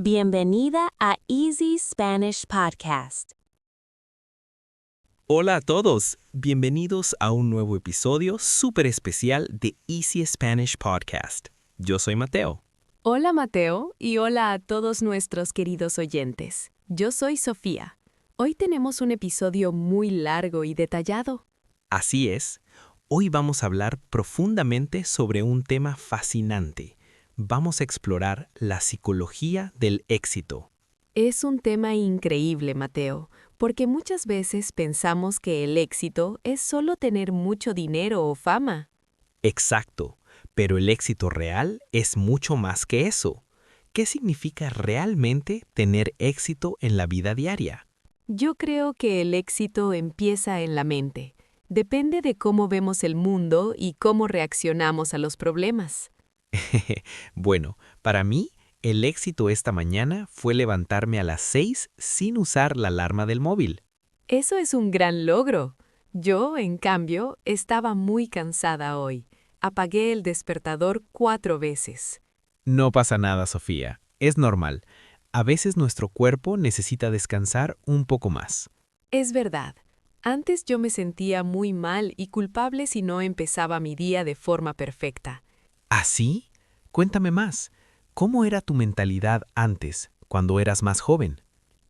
Bienvenida a Easy Spanish Podcast. Hola a todos, bienvenidos a un nuevo episodio súper especial de Easy Spanish Podcast. Yo soy Mateo. Hola Mateo y hola a todos nuestros queridos oyentes. Yo soy Sofía. Hoy tenemos un episodio muy largo y detallado. Así es, hoy vamos a hablar profundamente sobre un tema fascinante. Vamos a explorar la psicología del éxito. Es un tema increíble, Mateo, porque muchas veces pensamos que el éxito es solo tener mucho dinero o fama. Exacto, pero el éxito real es mucho más que eso. ¿Qué significa realmente tener éxito en la vida diaria? Yo creo que el éxito empieza en la mente. Depende de cómo vemos el mundo y cómo reaccionamos a los problemas. Bueno, para mí, el éxito esta mañana fue levantarme a las 6 sin usar la alarma del móvil. Eso es un gran logro. Yo, en cambio, estaba muy cansada hoy. Apagué el despertador 4 veces. No pasa nada, Sofía. Es normal. A veces nuestro cuerpo necesita descansar un poco más. Es verdad. Antes yo me sentía muy mal y culpable si no empezaba mi día de forma perfecta. ¿Así? Cuéntame más. ¿Cómo era tu mentalidad antes, cuando eras más joven?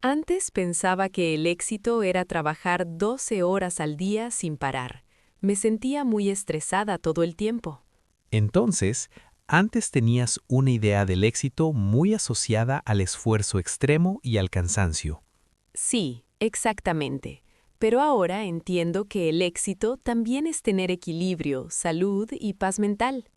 Antes pensaba que el éxito era trabajar 12 horas al día sin parar. Me sentía muy estresada todo el tiempo. Entonces, antes tenías una idea del éxito muy asociada al esfuerzo extremo y al cansancio. Sí, exactamente. Pero ahora entiendo que el éxito también es tener equilibrio, salud y paz mental.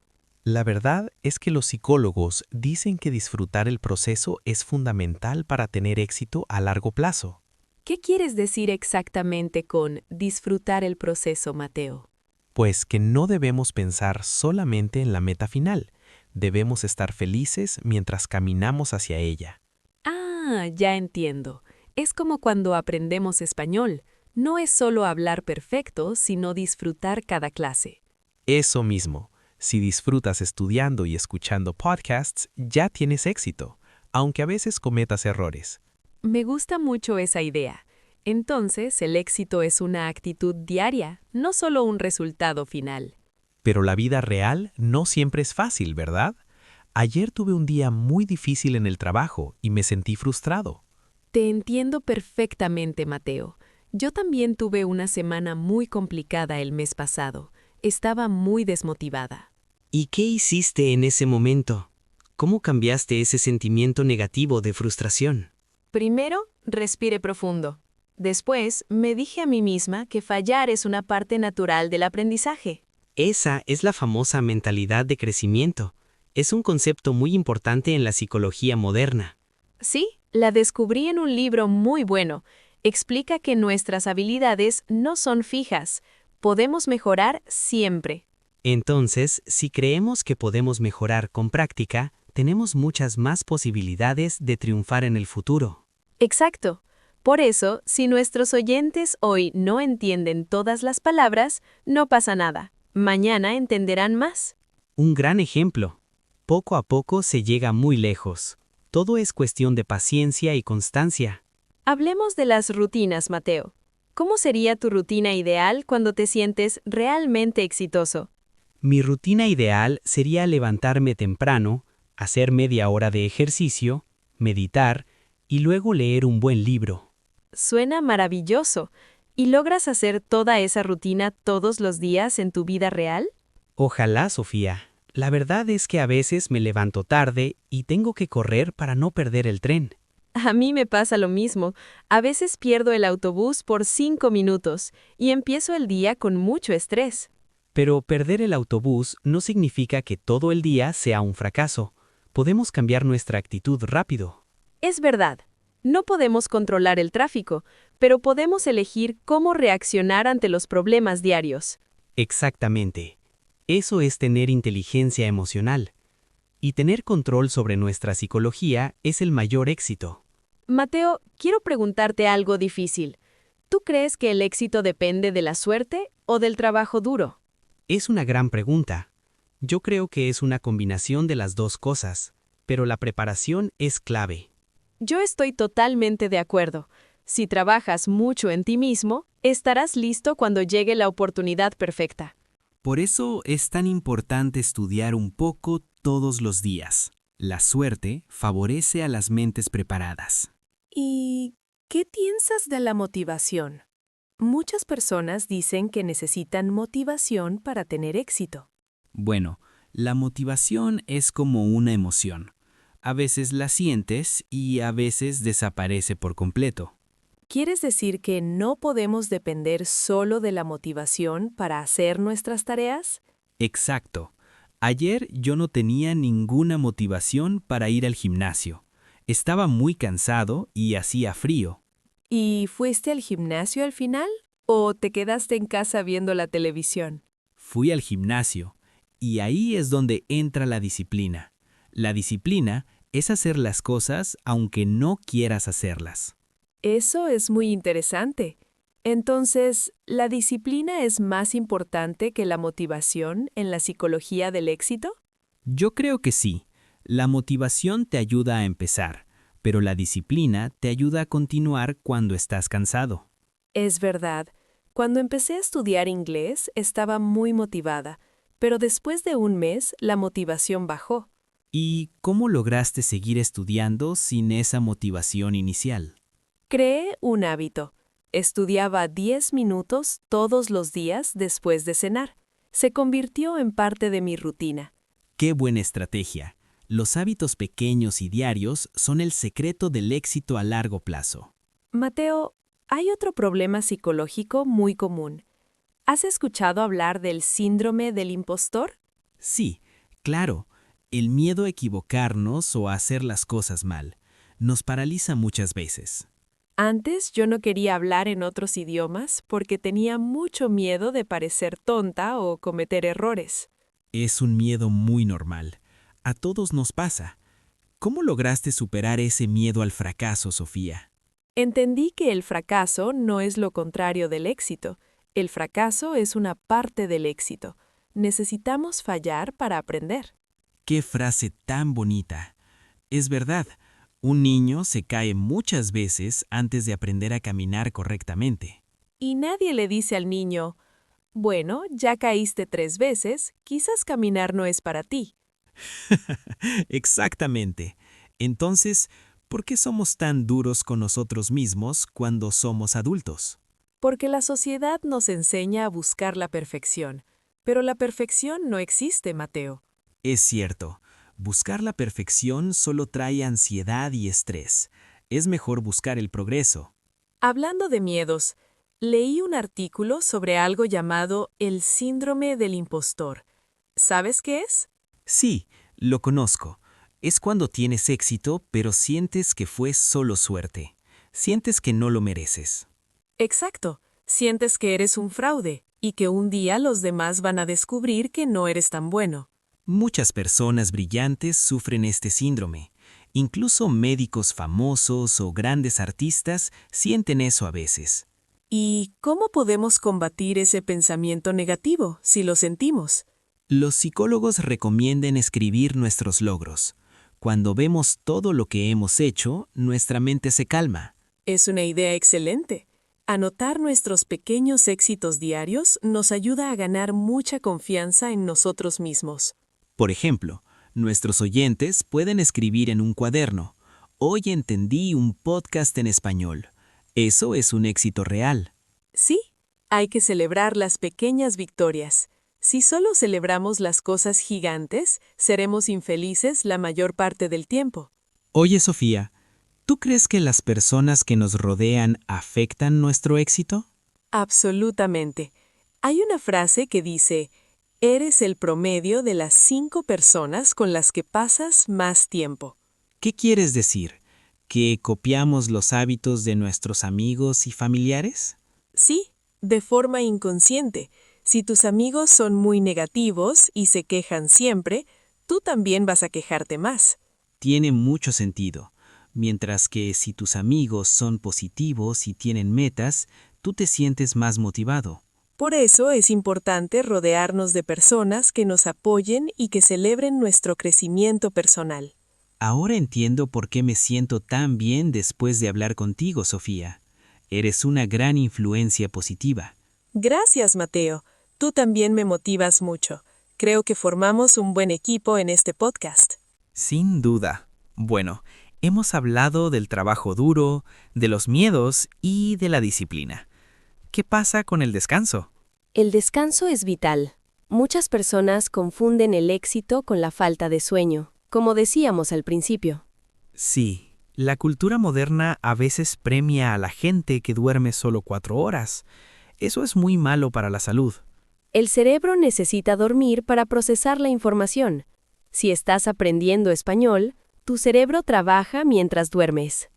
La verdad es que los psicólogos dicen que disfrutar el proceso es fundamental para tener éxito a largo plazo. ¿Qué quieres decir exactamente con disfrutar el proceso, Mateo? Pues que no debemos pensar solamente en la meta final, debemos estar felices mientras caminamos hacia ella. Ah, ya entiendo. Es como cuando aprendemos español. No es solo hablar perfecto, sino disfrutar cada clase. Eso mismo, si disfrutas estudiando y escuchando podcasts, ya tienes éxito, aunque a veces cometas errores. Me gusta mucho esa idea. Entonces, el éxito es una actitud diaria, no solo un resultado final. Pero la vida real no siempre es fácil, ¿verdad? Ayer tuve un día muy difícil en el trabajo y me sentí frustrado. Te entiendo perfectamente, Mateo. Yo también tuve una semana muy complicada el mes pasado. Estaba muy desmotivada. ¿Y qué hiciste en ese momento? ¿Cómo cambiaste ese sentimiento negativo de frustración? Primero, respiré profundo. Después, me dije a mí misma que fallar es una parte natural del aprendizaje. Esa es la famosa mentalidad de crecimiento. Es un concepto muy importante en la psicología moderna. Sí, la descubrí en un libro muy bueno. Explica que nuestras habilidades no son fijas. Podemos mejorar siempre. Entonces, si creemos que podemos mejorar con práctica, tenemos muchas más posibilidades de triunfar en el futuro. Exacto. Por eso, si nuestros oyentes hoy no entienden todas las palabras, no pasa nada. Mañana entenderán más. Un gran ejemplo. Poco a poco se llega muy lejos. Todo es cuestión de paciencia y constancia. Hablemos de las rutinas, Mateo. ¿Cómo sería tu rutina ideal cuando te sientes realmente exitoso? Mi rutina ideal sería levantarme temprano, hacer media hora de ejercicio, meditar y luego leer un buen libro. Suena maravilloso. ¿Y logras hacer toda esa rutina todos los días en tu vida real? Ojalá, Sofía. La verdad es que a veces me levanto tarde y tengo que correr para no perder el tren. A mí me pasa lo mismo. A veces pierdo el autobús por 5 minutos y empiezo el día con mucho estrés. Pero perder el autobús no significa que todo el día sea un fracaso. Podemos cambiar nuestra actitud rápido. Es verdad. No podemos controlar el tráfico, pero podemos elegir cómo reaccionar ante los problemas diarios. Exactamente. Eso es tener inteligencia emocional. Y tener control sobre nuestra psicología es el mayor éxito. Mateo, quiero preguntarte algo difícil. ¿Tú crees que el éxito depende de la suerte o del trabajo duro? Es una gran pregunta. Yo creo que es una combinación de las dos cosas, pero la preparación es clave. Yo estoy totalmente de acuerdo. Si trabajas mucho en ti mismo, estarás listo cuando llegue la oportunidad perfecta. Por eso es tan importante estudiar un poco todos los días. La suerte favorece a las mentes preparadas. ¿Y qué piensas de la motivación? Muchas personas dicen que necesitan motivación para tener éxito. Bueno, la motivación es como una emoción. A veces la sientes y a veces desaparece por completo. ¿Quieres decir que no podemos depender solo de la motivación para hacer nuestras tareas? Exacto. Ayer yo no tenía ninguna motivación para ir al gimnasio. Estaba muy cansado y hacía frío. ¿Y fuiste al gimnasio al final? ¿O te quedaste en casa viendo la televisión? Fui al gimnasio y ahí es donde entra la disciplina. La disciplina es hacer las cosas aunque no quieras hacerlas. Eso es muy interesante. Entonces, ¿la disciplina es más importante que la motivación en la psicología del éxito? Yo creo que sí. La motivación te ayuda a empezar, pero la disciplina te ayuda a continuar cuando estás cansado. Es verdad. Cuando empecé a estudiar inglés, estaba muy motivada, pero después de un mes, la motivación bajó. ¿Y cómo lograste seguir estudiando sin esa motivación inicial? Creé un hábito. Estudiaba 10 minutos todos los días después de cenar. Se convirtió en parte de mi rutina. ¡Qué buena estrategia! Los hábitos pequeños y diarios son el secreto del éxito a largo plazo. Mateo, hay otro problema psicológico muy común. ¿Has escuchado hablar del síndrome del impostor? Sí, claro, el miedo a equivocarnos o a hacer las cosas mal nos paraliza muchas veces. Antes yo no quería hablar en otros idiomas porque tenía mucho miedo de parecer tonta o cometer errores. Es un miedo muy normal. A todos nos pasa. ¿Cómo lograste superar ese miedo al fracaso, Sofía? Entendí que el fracaso no es lo contrario del éxito. El fracaso es una parte del éxito. Necesitamos fallar para aprender. ¡Qué frase tan bonita! Es verdad, un niño se cae muchas veces antes de aprender a caminar correctamente. Y nadie le dice al niño, bueno, ya caíste 3 veces, quizás caminar no es para ti. Exactamente. Entonces, ¿por qué somos tan duros con nosotros mismos cuando somos adultos? Porque la sociedad nos enseña a buscar la perfección. Pero la perfección no existe, Mateo. Es cierto, buscar la perfección solo trae ansiedad y estrés. Es mejor buscar el progreso. Hablando de miedos, leí un artículo sobre algo llamado el síndrome del impostor. ¿Sabes qué es? Sí, lo conozco. Es cuando tienes éxito, pero sientes que fue solo suerte. Sientes que no lo mereces. Exacto. Sientes que eres un fraude y que un día los demás van a descubrir que no eres tan bueno. Muchas personas brillantes sufren este síndrome. Incluso médicos famosos o grandes artistas sienten eso a veces. ¿Y cómo podemos combatir ese pensamiento negativo si lo sentimos? Los psicólogos recomiendan escribir nuestros logros. Cuando vemos todo lo que hemos hecho, nuestra mente se calma. Es una idea excelente. Anotar nuestros pequeños éxitos diarios nos ayuda a ganar mucha confianza en nosotros mismos. Por ejemplo, nuestros oyentes pueden escribir en un cuaderno: hoy entendí un podcast en español. Eso es un éxito real. Sí, hay que celebrar las pequeñas victorias. Si solo celebramos las cosas gigantes, seremos infelices la mayor parte del tiempo. Oye, Sofía, ¿tú crees que las personas que nos rodean afectan nuestro éxito? Absolutamente. Hay una frase que dice, eres el promedio de las 5 personas con las que pasas más tiempo. ¿Qué quieres decir? ¿Que copiamos los hábitos de nuestros amigos y familiares? Sí, de forma inconsciente. Si tus amigos son muy negativos y se quejan siempre, tú también vas a quejarte más. Tiene mucho sentido. Mientras que si tus amigos son positivos y tienen metas, tú te sientes más motivado. Por eso es importante rodearnos de personas que nos apoyen y que celebren nuestro crecimiento personal. Ahora entiendo por qué me siento tan bien después de hablar contigo, Sofía. Eres una gran influencia positiva. Gracias, Mateo. Tú también me motivas mucho. Creo que formamos un buen equipo en este podcast. Sin duda. Bueno, hemos hablado del trabajo duro, de los miedos y de la disciplina. ¿Qué pasa con el descanso? El descanso es vital. Muchas personas confunden el éxito con la falta de sueño, como decíamos al principio. Sí, la cultura moderna a veces premia a la gente que duerme solo 4 horas. Eso es muy malo para la salud. El cerebro necesita dormir para procesar la información. Si estás aprendiendo español, tu cerebro trabaja mientras duermes.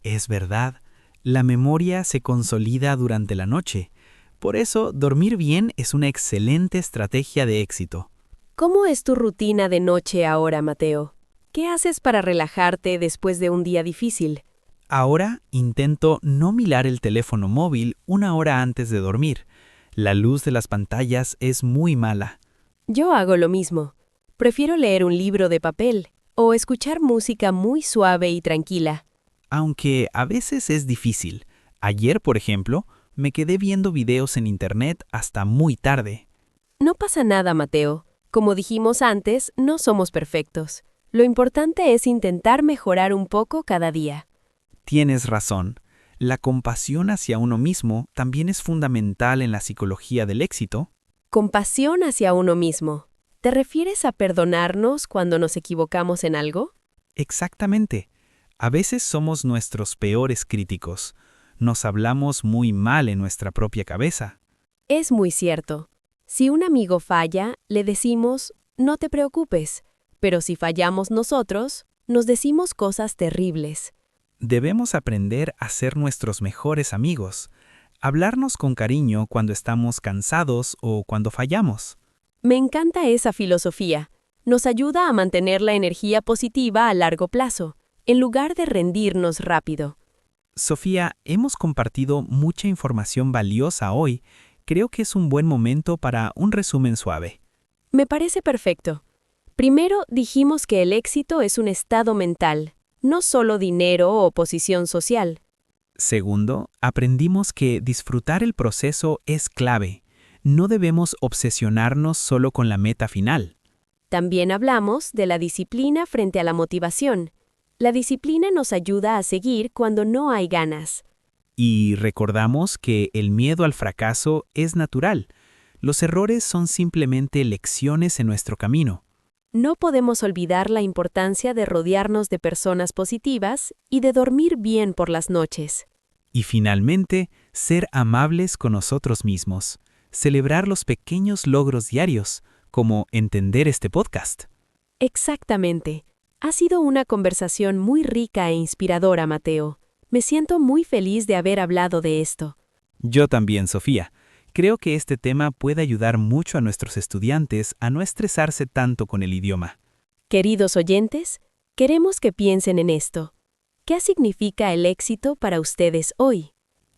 Es verdad, la memoria se consolida durante la noche. Por eso, dormir bien es una excelente estrategia de éxito. ¿Cómo es tu rutina de noche ahora, Mateo? ¿Qué haces para relajarte después de un día difícil? Ahora intento no mirar el teléfono móvil 1 hora antes de dormir. La luz de las pantallas es muy mala. Yo hago lo mismo. Prefiero leer un libro de papel o escuchar música muy suave y tranquila. Aunque a veces es difícil. Ayer, por ejemplo, me quedé viendo videos en internet hasta muy tarde. No pasa nada, Mateo. Como dijimos antes, no somos perfectos. Lo importante es intentar mejorar un poco cada día. Tienes razón. La compasión hacia uno mismo también es fundamental en la psicología del éxito. Compasión hacia uno mismo. ¿Te refieres a perdonarnos cuando nos equivocamos en algo? Exactamente. A veces somos nuestros peores críticos. Nos hablamos muy mal en nuestra propia cabeza. Es muy cierto. Si un amigo falla, le decimos, no te preocupes. Pero si fallamos nosotros, nos decimos cosas terribles. Debemos aprender a ser nuestros mejores amigos. Hablarnos con cariño cuando estamos cansados o cuando fallamos. Me encanta esa filosofía. Nos ayuda a mantener la energía positiva a largo plazo, en lugar de rendirnos rápido. Sofía, hemos compartido mucha información valiosa hoy. Creo que es un buen momento para un resumen suave. Me parece perfecto. Primero, dijimos que el éxito es un estado mental, no solo dinero o posición social. Segundo, aprendimos que disfrutar el proceso es clave. No debemos obsesionarnos solo con la meta final. También hablamos de la disciplina frente a la motivación. La disciplina nos ayuda a seguir cuando no hay ganas. Y recordamos que el miedo al fracaso es natural. Los errores son simplemente lecciones en nuestro camino. No podemos olvidar la importancia de rodearnos de personas positivas y de dormir bien por las noches. Y finalmente, ser amables con nosotros mismos. Celebrar los pequeños logros diarios, como entender este podcast. Exactamente. Ha sido una conversación muy rica e inspiradora, Mateo. Me siento muy feliz de haber hablado de esto. Yo también, Sofía. Creo que este tema puede ayudar mucho a nuestros estudiantes a no estresarse tanto con el idioma. Queridos oyentes, queremos que piensen en esto. ¿Qué significa el éxito para ustedes hoy?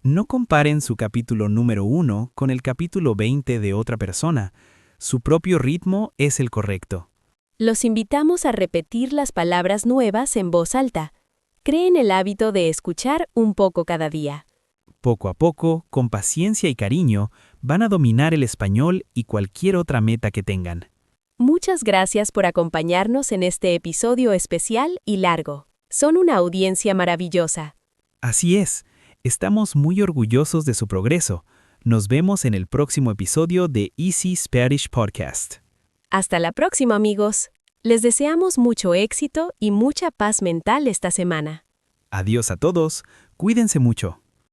No comparen su capítulo número 1 con el capítulo 20 de otra persona. Su propio ritmo es el correcto. Los invitamos a repetir las palabras nuevas en voz alta. Creen el hábito de escuchar un poco cada día. Poco a poco, con paciencia y cariño, van a dominar el español y cualquier otra meta que tengan. Muchas gracias por acompañarnos en este episodio especial y largo. Son una audiencia maravillosa. Así es, estamos muy orgullosos de su progreso. Nos vemos en el próximo episodio de Easy Spanish Podcast. Hasta la próxima, amigos. Les deseamos mucho éxito y mucha paz mental esta semana. Adiós a todos, cuídense mucho.